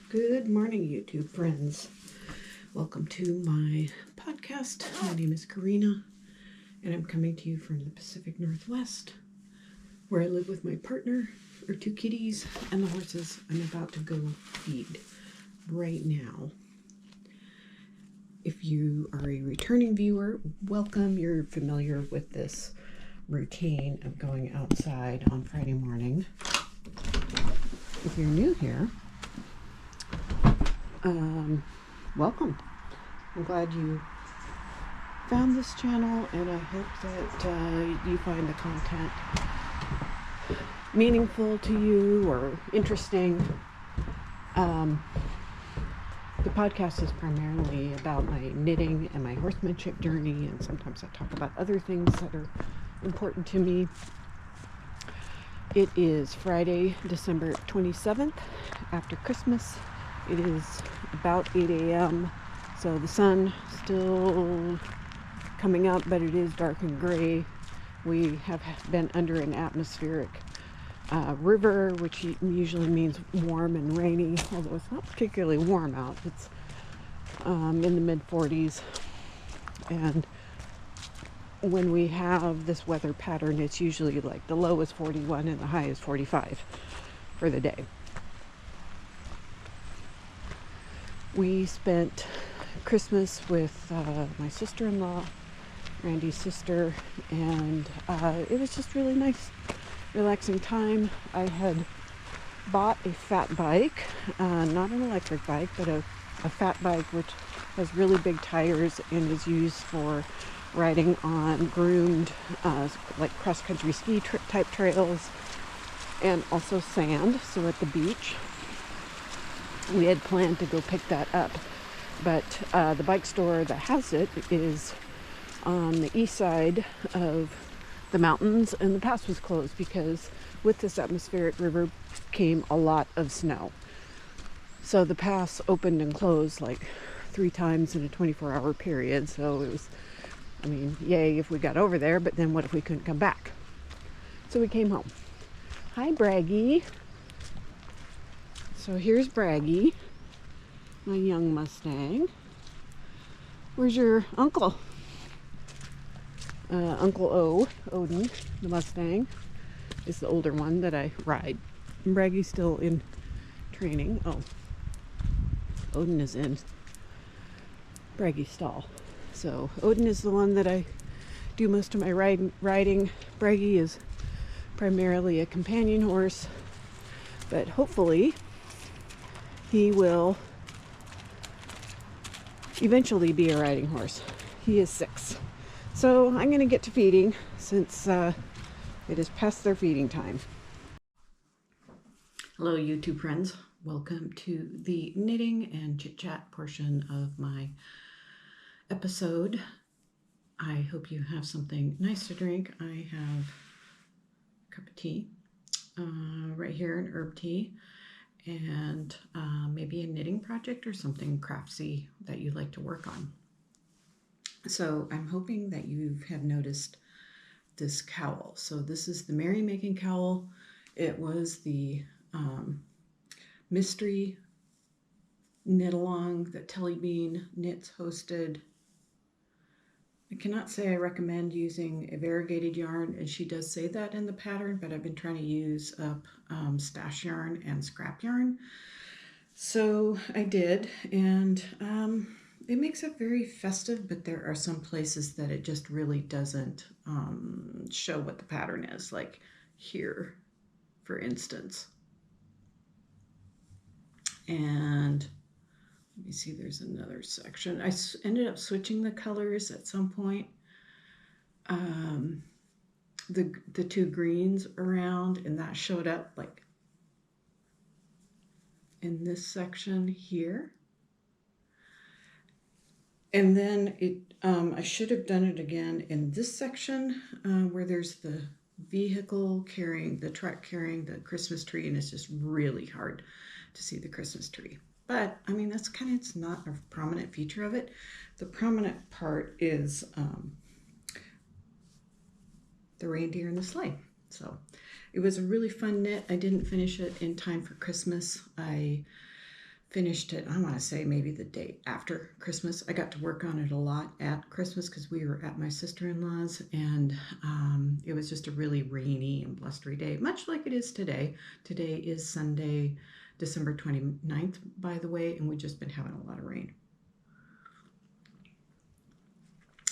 Good morning, YouTube friends. Welcome to my podcast. My name is Karina, and I'm coming to you from the Pacific Northwest, where I live with my partner, our two kitties, and the horses I'm about to go feed right now. If you are a returning viewer, welcome. You're familiar with this routine of going outside on Friday morning. If you're new here, welcome. I'm glad you found this channel, and I hope that you find the content meaningful to you or interesting. The podcast is primarily about my knitting and my horsemanship journey, and sometimes I talk about other things that are important to me. It is Friday, December 27th, after Christmas. It is about 8 a.m., so the sun still coming up, but it is dark and gray. We have been under an atmospheric river, which usually means warm and rainy, although it's not particularly warm out. It's in the mid-40s, and when we have this weather pattern, it's usually like the low is 41 and the high is 45 for the day. We spent Christmas with my sister-in-law, Randy's sister, and it was just really nice, relaxing time. I had bought a fat bike, not an electric bike, but a fat bike which has really big tires and is used for riding on groomed like cross-country ski type trails, and also sand. So at the beach we had planned to go pick that up, but the bike store that has it is on the east side of the mountains, and the pass was closed because with this atmospheric river came a lot of snow. So the pass opened and closed like 3 times in a 24-hour period. So it was, I mean, yay if we got over there, but then what if we couldn't come back? So we came home. Hi, Bragi. So here's Bragi, my young Mustang. Where's your uncle? Uncle O, Odin the Mustang, is the older one that I ride. And Bragi's still in training. Oh, Odin is in Bragi's stall. So Odin is the one that I do most of my riding. Bragi is primarily a companion horse, but hopefully he will eventually be a riding horse. He is 6. So I'm going to get to feeding since it is past their feeding time. Hello, YouTube friends. Welcome to the knitting and chit-chat portion of my episode. I hope you have something nice to drink. I have a cup of tea right here, an herb tea, and maybe a knitting project or something craftsy that you like to work on. So I'm hoping that you have noticed this cowl. So this is the Merrymaking cowl. It was the mystery knit along that Tellybean Knits hosted. I cannot say I recommend using a variegated yarn, and she does say that in the pattern, but I've been trying to use up stash yarn and scrap yarn. So I did, and it makes it very festive, but there are some places that it just really doesn't show what the pattern is, like here, for instance. And let me see, there's another section. I ended up switching the colors at some point. The 2 greens around, and that showed up like in this section here. And then I should have done it again in this section where there's the vehicle carrying, the truck carrying the Christmas tree, and it's just really hard to see the Christmas tree. But I mean, that's kind of, it's not a prominent feature of it. The prominent part is the reindeer and the sleigh. So it was a really fun knit. I didn't finish it in time for Christmas. I finished it, I want to say maybe the day after Christmas. I got to work on it a lot at Christmas because we were at my sister-in-law's, and it was just a really rainy and blustery day, much like it is today. Today is Sunday, December 29th, by the way, and we've just been having a lot of rain.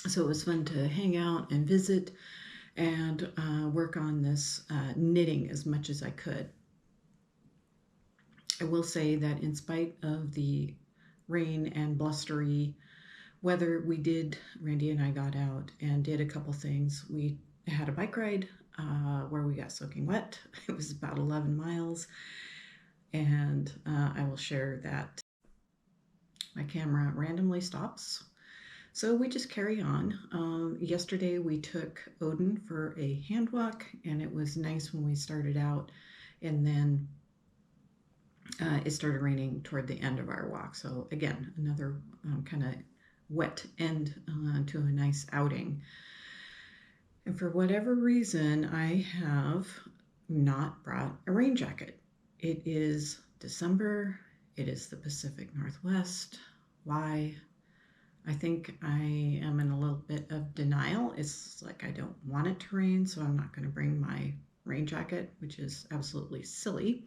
So it was fun to hang out and visit and work on this knitting as much as I could. I will say that in spite of the rain and blustery weather, Randy and I got out and did a couple things. We had a bike ride where we got soaking wet. It was about 11 miles, and I will share that. My camera randomly stops, so we just carry on. Yesterday we took Odin for a hand walk, and it was nice when we started out, and then it started raining toward the end of our walk. So again, another kind of wet end to a nice outing. And for whatever reason, I have not brought a rain jacket. It is December. It is the Pacific Northwest. Why? I think I am in a little bit of denial. It's like I don't want it to rain, so I'm not going to bring my rain jacket, which is absolutely silly.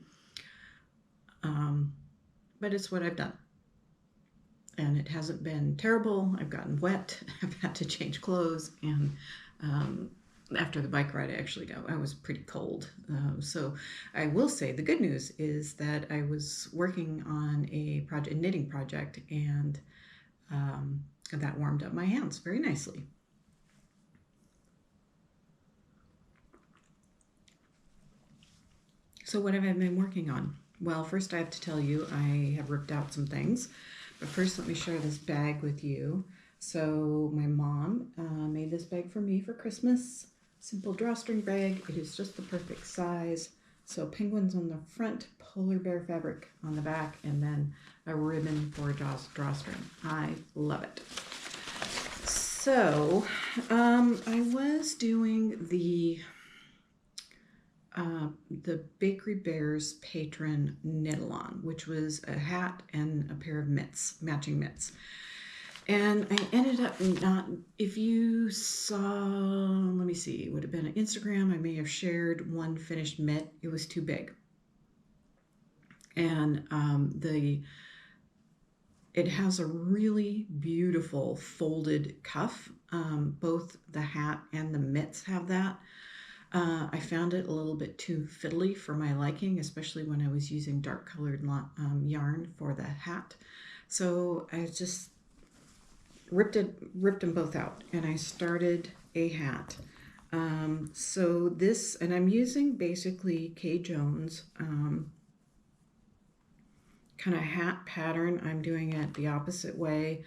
But it's what I've done. And it hasn't been terrible. I've gotten wet. I've had to change clothes. And after the bike ride, I was pretty cold. So I will say the good news is that I was working on a knitting project, and that warmed up my hands very nicely. So what have I been working on? Well, first I have to tell you I have ripped out some things, but first let me share this bag with you. So my mom made this bag for me for Christmas. Simple drawstring bag. It is just the perfect size. So penguins on the front, polar bear fabric on the back, and then a ribbon for a drawstring. I love it. So I was doing the Bakery Bears patron knit along, which was a hat and a pair of mitts, matching mitts. And I ended up if you saw, let me see, it would have been on Instagram, I may have shared one finished mitt. It was too big. And it has a really beautiful folded cuff. Both the hat and the mitts have that. I found it a little bit too fiddly for my liking, especially when I was using dark colored yarn for the hat. So I just ripped them both out, and I started a hat. So this, and I'm using basically Kay Jones kind of hat pattern. I'm doing it the opposite way.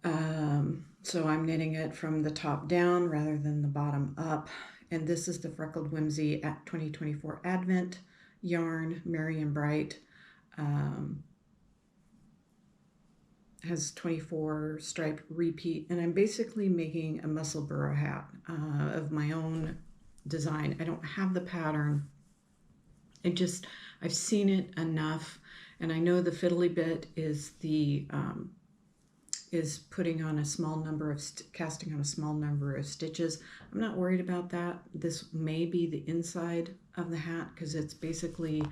So I'm knitting it from the top down rather than the bottom up. And this is the Freckled Whimsey at 2024 Advent yarn, Merry and Bright. Has 24 stripe repeat, and I'm basically making a muscle burrow hat of my own design. I don't have the pattern. I've seen it enough, and I know the fiddly bit is is putting on a small number of casting on a small number of stitches. I'm not worried about that. This may be the inside of the hat because it's basically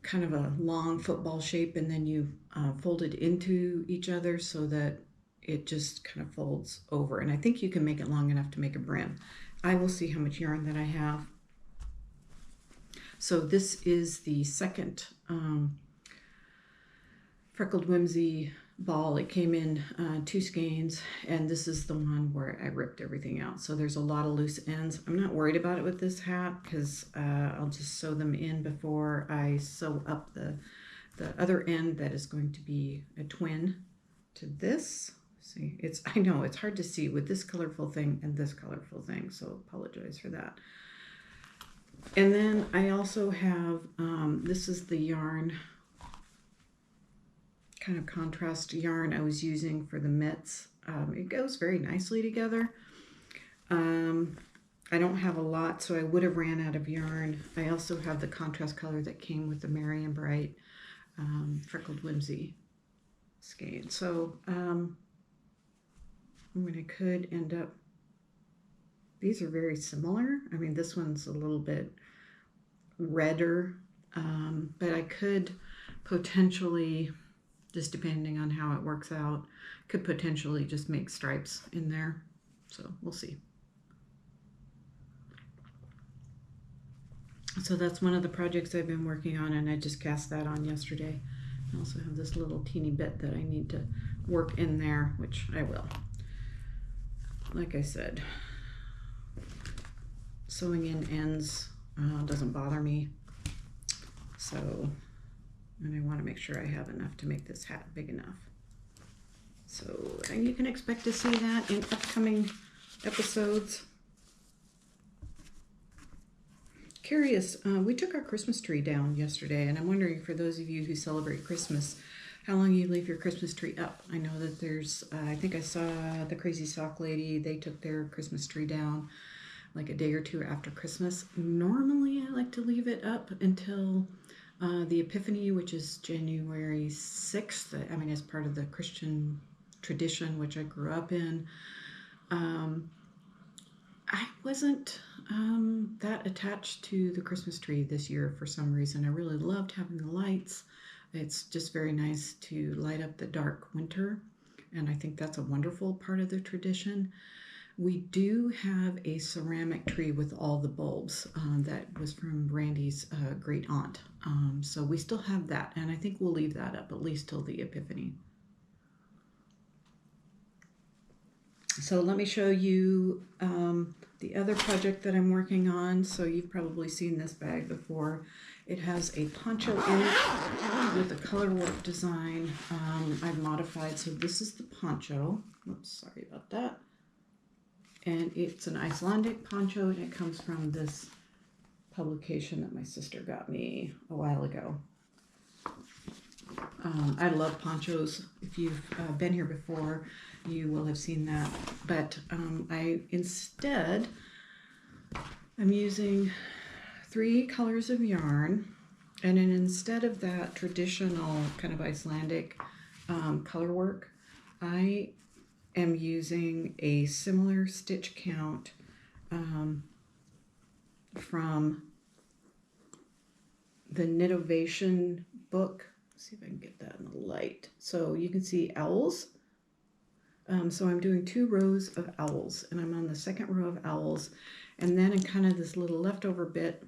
kind of a long football shape, and then you fold it into each other so that it just kind of folds over. And I think you can make it long enough to make a brim. I will see how much yarn that I have. So this is the second Freckled Whimsy ball. It came in 2 skeins, and this is the one where I ripped everything out. So there's a lot of loose ends. I'm not worried about it with this hat because I'll just sew them in before I sew up the other end that is going to be a twin to this. See, I know it's hard to see with this colorful thing and this colorful thing, so apologize for that. And then I also have, this is the yarn, kind of contrast yarn I was using for the mitts. It goes very nicely together. I don't have a lot, so I would have ran out of yarn. I also have the contrast color that came with the Merry and Bright Freckled Whimsey skein. So I could end up, these are very similar. I mean, this one's a little bit redder, but I could potentially, just depending on how it works out, could potentially just make stripes in there. So we'll see. So that's one of the projects I've been working on, and I just cast that on yesterday. I also have this little teeny bit that I need to work in there, which I will. Like I said, sewing in ends doesn't bother me. So, and I want to make sure I have enough to make this hat big enough. So, and you can expect to see that in upcoming episodes. Curious, we took our Christmas tree down yesterday, and I'm wondering, for those of you who celebrate Christmas, how long you leave your Christmas tree up. I know that there's, I think I saw the Crazy Sock Lady, they took their Christmas tree down like a day or two after Christmas. Normally I like to leave it up until the Epiphany, which is January 6th. I mean, as part of the Christian tradition, which I grew up in. I wasn't that attached to the Christmas tree this year for some reason. I really loved having the lights. It's just very nice to light up the dark winter, and I think that's a wonderful part of the tradition. We do have a ceramic tree with all the bulbs that was from Randy's great aunt. So we still have that, and I think we'll leave that up at least till the Epiphany. So let me show you the other project that I'm working on. So you've probably seen this bag before. It has a poncho in it with a colorwork design I've modified. So this is the poncho. Oops, sorry about that. And it's an Icelandic poncho, and it comes from this publication that my sister got me a while ago. I love ponchos. If you've been here before, you will have seen that. But I'm using 3 colors of yarn, and then instead of that traditional kind of Icelandic color work, I am using a similar stitch count from the Knitovation book. Let's see if I can get that in the light. So you can see owls. So I'm doing 2 rows of owls, and I'm on the 2nd row of owls, and then in kind of this little leftover bit,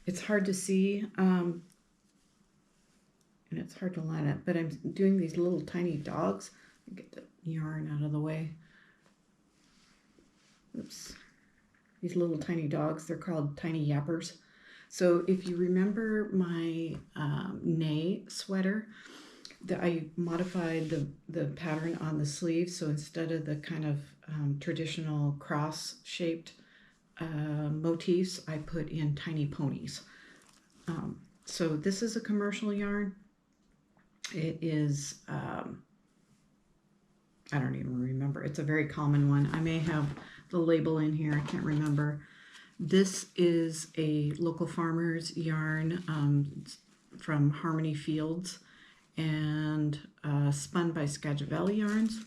it's hard to see, and it's hard to line up, but I'm doing these little tiny dogs. Get the yarn out of the way. Oops. These little tiny dogs, they're called tiny yappers. So if you remember my Neigh sweater, I modified the pattern on the sleeve. So instead of the kind of traditional cross-shaped motifs, I put in tiny ponies. So this is a commercial yarn. It is, I don't even remember. It's a very common one. I may have the label in here. I can't remember. This is a local farmer's yarn from Harmony Fields, and spun by Skagit Valley Yarns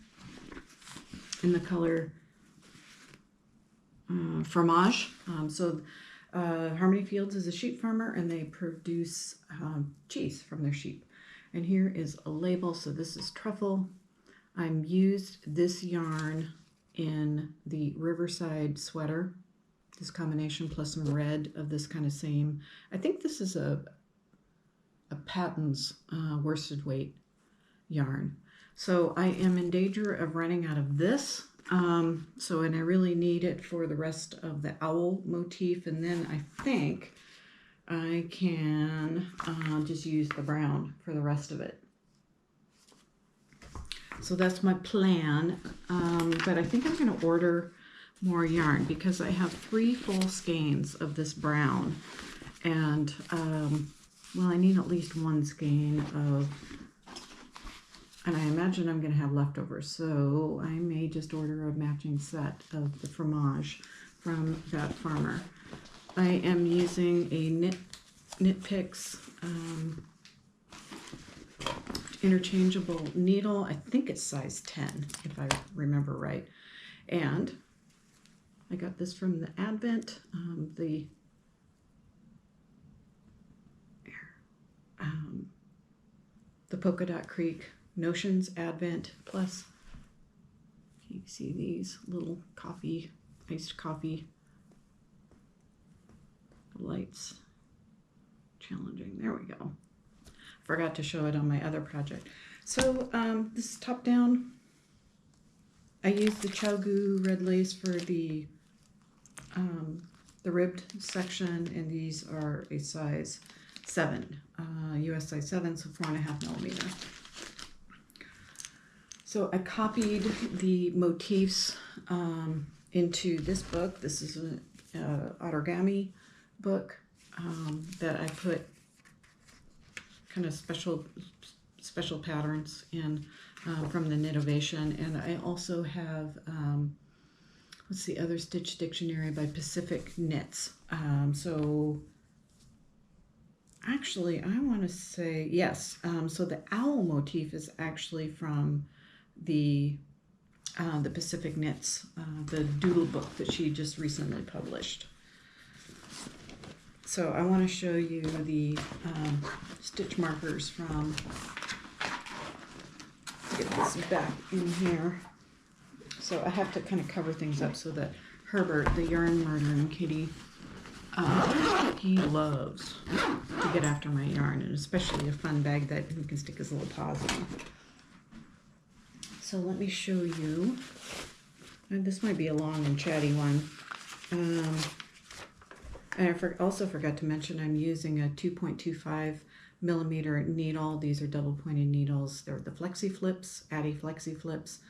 in the color Fromage. Harmony Fields is a sheep farmer, and they produce cheese from their sheep. And here is a label. So this is truffle. I'm used this yarn in the Riverside sweater, this combination plus some red of this kind of same. I think this is a Patton's worsted weight yarn. So I am in danger of running out of this. And I really need it for the rest of the owl motif, and then I think I can just use the brown for the rest of it. So that's my plan, but I think I'm going to order more yarn because I have 3 full skeins of this brown, and well, I need at least 1 skein of, and I imagine I'm going to have leftovers, so I may just order a matching set of the fromage from that farmer. I am using a Knit Picks interchangeable needle. I think it's size 10, if I remember right. And I got this from the Advent, the Polka Dot Creek Notions Advent Plus. You see these little coffee, iced coffee lights. Challenging. There we go. Forgot to show it on my other project. So this is top down. I used the Chalgu red lace for the ribbed section, and these are a size 7, US size 7, so 4.5 millimeter. So I copied the motifs into this book. This is an origami book that I put kind of special patterns in from the Knitovation. And I also have, what's the other stitch dictionary by Pacific Knits. So actually, I want to say, yes, so the owl motif is actually from the Pacific Knits, the doodle book that she just recently published. So I want to show you the stitch markers from, get this back in here. So I have to kind of cover things up so that Herbert, the yarn murdering kitty, he loves to get after my yarn, and especially a fun bag that he can stick his little paws in. So let me show you, and this might be a long and chatty one. And I also forgot to mention I'm using a 2.25 millimeter needle. These are double pointed needles. They're the Flexi Flips, Addy Flexi Flips.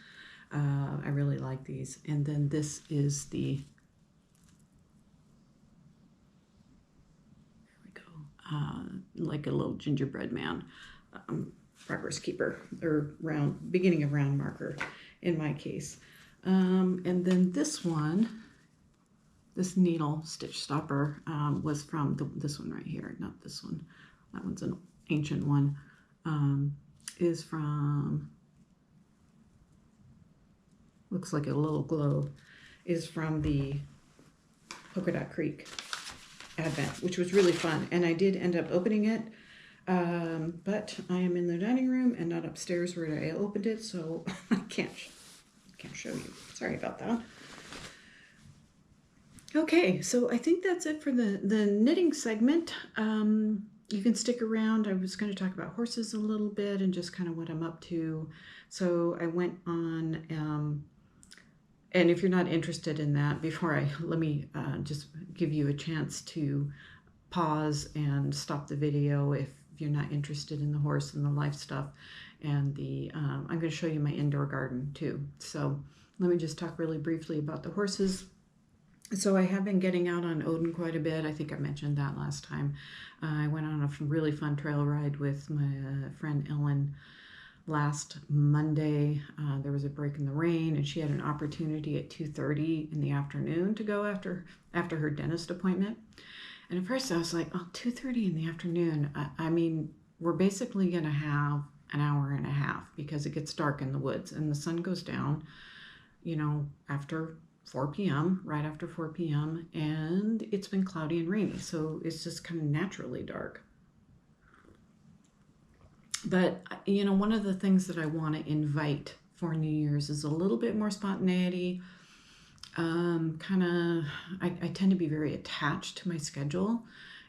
I really like these. And then this is the, there we go, like a little gingerbread man. Progress keeper, or beginning of round marker in my case. And then this one, this needle stitch stopper was from this one right here, not this one. That one's an ancient one. Is from, looks like a little globe, is from the Polka Dot Creek Advent, which was really fun. And I did end up opening it. But I am in the dining room and not upstairs where I opened it, so I can't show you. Sorry about that. Okay, so I think that's it for the knitting segment. You can stick around. I was going to talk about horses a little bit and just kind of what I'm up to. So I went on, and if you're not interested in that, let me just give you a chance to pause and stop the video if you're not interested in the horse and the life stuff. And I'm going to show you my indoor garden too. So let me just talk really briefly about the horses. So I have been getting out on Odin quite a bit. I think I mentioned that last time. I went on a really fun trail ride with my friend Ellen last Monday. There was a break in the rain, and she had an opportunity at 2:30 in the afternoon to go after her dentist appointment. And at first I was like, oh, 2:30 in the afternoon. I mean, we're basically going to have an hour and a half because it gets dark in the woods and the sun goes down, you know, after 4 p.m., right after 4 p.m. And it's been cloudy and rainy. So it's just kind of naturally dark. But, you know, one of the things that I want to invite for New Year's is a little bit more spontaneity. I tend to be very attached to my schedule,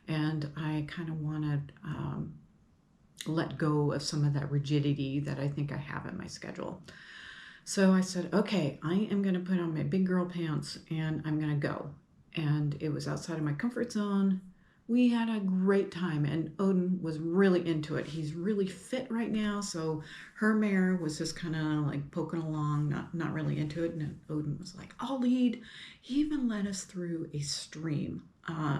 and I kind of want to let go of some of that rigidity that I think I have in my schedule. So I said, okay, I am going to put on my big girl pants and I'm going to go. And it was outside of my comfort zone. We had a great time, and Odin was really into it. He's really fit right now, so her mare was just kind of like poking along, not really into it, and Odin was like, I'll lead. He even led us through a stream.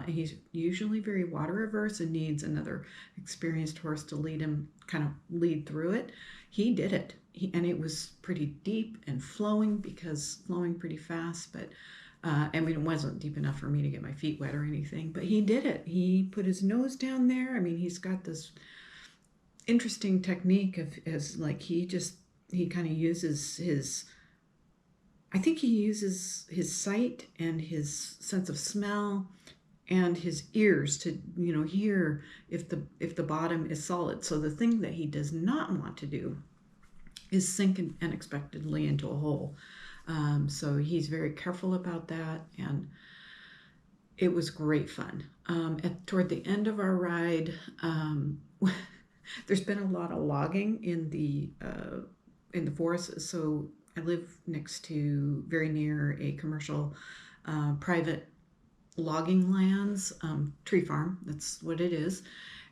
He's usually very water averse and needs another experienced horse to kind of lead through it. He did it, and it was pretty deep and flowing pretty fast, but I mean, it wasn't deep enough for me to get my feet wet or anything, but he did it. He put his nose down there. I mean, he's got this interesting technique is like he kind of uses I think he uses his sight and his sense of smell and his ears to, hear if the bottom is solid. So the thing that he does not want to do is sink unexpectedly into a hole. So he's very careful about that, and it was great fun. Toward the end of our ride, there's been a lot of logging in the forest. So I live very near a commercial private logging lands, tree farm. That's what it is,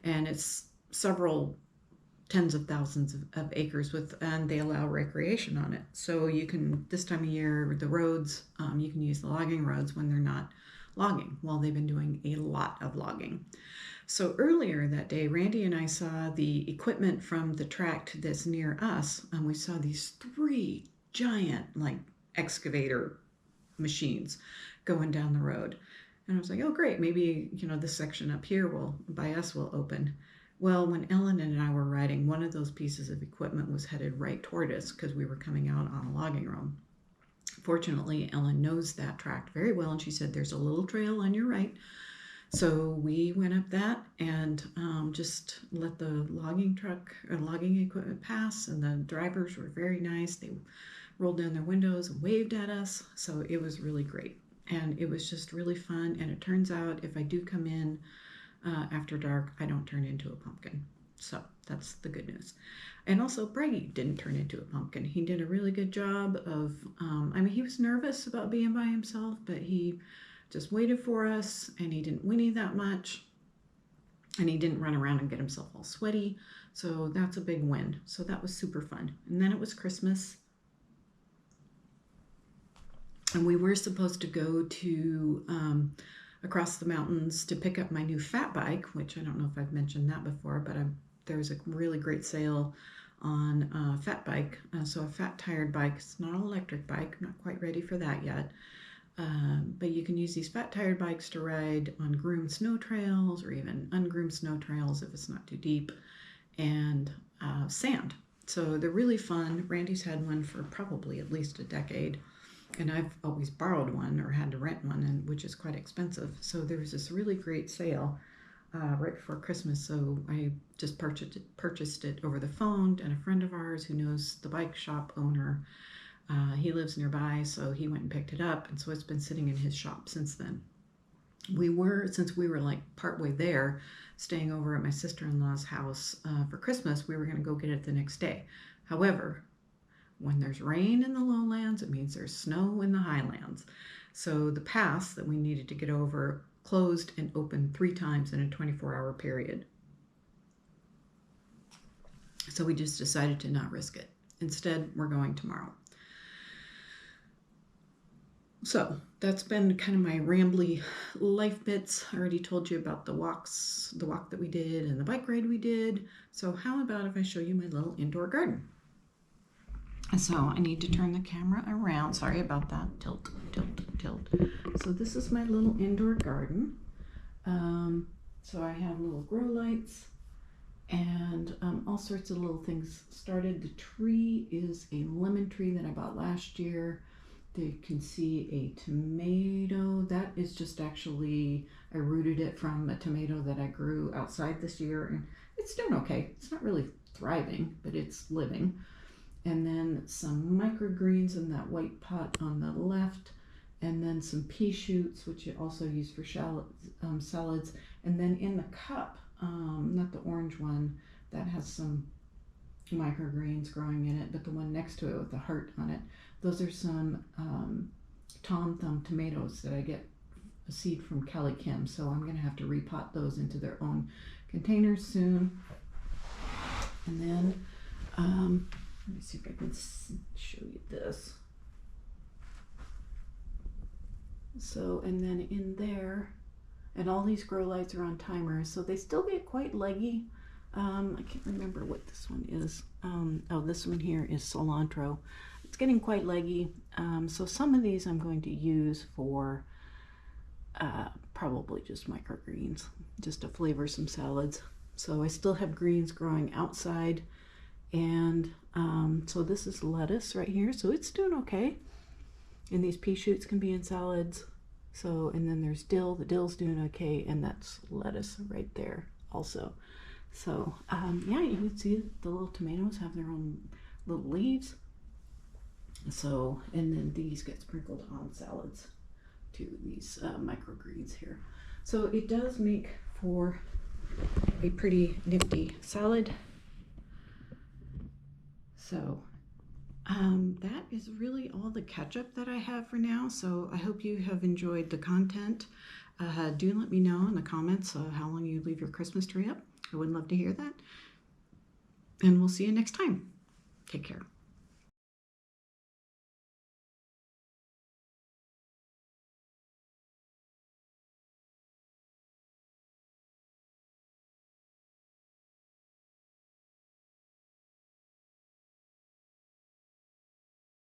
and it's several tens of thousands of acres and they allow recreation on it. So you can, this time of year, the roads, you can use the logging roads when they're not logging. Well, they've been doing a lot of logging. So earlier that day, Randy and I saw the equipment from the tract that's near us, and we saw these 3 giant excavator machines going down the road. And I was like, oh great, maybe this section up here by us will open. Well, when Ellen and I were riding, one of those pieces of equipment was headed right toward us because we were coming out on a logging road. Fortunately, Ellen knows that tract very well, and she said, there's a little trail on your right. So we went up that and just let the logging equipment pass, and the drivers were very nice. They rolled down their windows and waved at us. So it was really great, and it was just really fun. And it turns out if I do come in after dark, I don't turn into a pumpkin. So that's the good news. And also, Bragi didn't turn into a pumpkin. He did a really good job of, he was nervous about being by himself, but he just waited for us, and he didn't whinny that much, and he didn't run around and get himself all sweaty. So that's a big win. So that was super fun. And then it was Christmas, and we were supposed to go to across the mountains to pick up my new fat bike, which I don't know if I've mentioned that before, but there's a really great sale on a fat bike. So a fat tired bike. It's not an electric bike. I'm not quite ready for that yet. But you can use these fat tired bikes to ride on groomed snow trails or even ungroomed snow trails if it's not too deep, and sand. So they're really fun. Randy's had one for probably at least a decade, and I've always borrowed one or had to rent one, which is quite expensive. So there was this really great sale right before Christmas, so I just purchased it over the phone, and a friend of ours who knows the bike shop owner, he lives nearby, so he went and picked it up, and so it's been sitting in his shop since then. Since we were partway there, staying over at my sister-in-law's house for Christmas, we were going to go get it the next day. However, when there's rain in the lowlands, it means there's snow in the highlands. So the pass that we needed to get over closed and opened 3 times in a 24-hour period. So we just decided to not risk it. Instead, we're going tomorrow. So that's been kind of my rambly life bits. I already told you about the walk that we did and the bike ride we did. So how about if I show you my little indoor garden? So I need to turn the camera around. Sorry about that. Tilt, tilt, tilt. So this is my little indoor garden. So I have little grow lights and all sorts of little things started. The tree is a lemon tree that I bought last year. You can see a tomato. That is just actually, I rooted it from a tomato that I grew outside this year, and it's doing okay. It's not really thriving, but it's living. And then some microgreens in that white pot on the left, and then some pea shoots, which you also use for salads. And then in the cup, not the orange one, that has some microgreens growing in it, but the one next to it with the heart on it, those are some Tom Thumb tomatoes that I get a seed from Kelly Kim, so I'm going to have to repot those into their own containers soon. And then let me see if I can show you this. So, and then in there, and all these grow lights are on timers, so they still get quite leggy. I can't remember what this one is. Oh, this one here is cilantro. It's getting quite leggy. So some of these I'm going to use for probably just microgreens, just to flavor some salads. So I still have greens growing outside, and so this is lettuce right here, so it's doing okay. And these pea shoots can be in salads. So, and then there's dill, the dill's doing okay, and that's lettuce right there also. So yeah, you can see the little tomatoes have their own little leaves. So, and then these get sprinkled on salads too, these microgreens here. So it does make for a pretty nifty salad. So that is really all the catch-up that I have for now. So I hope you have enjoyed the content. Do let me know in the comments how long you leave your Christmas tree up. I would love to hear that. And we'll see you next time. Take care.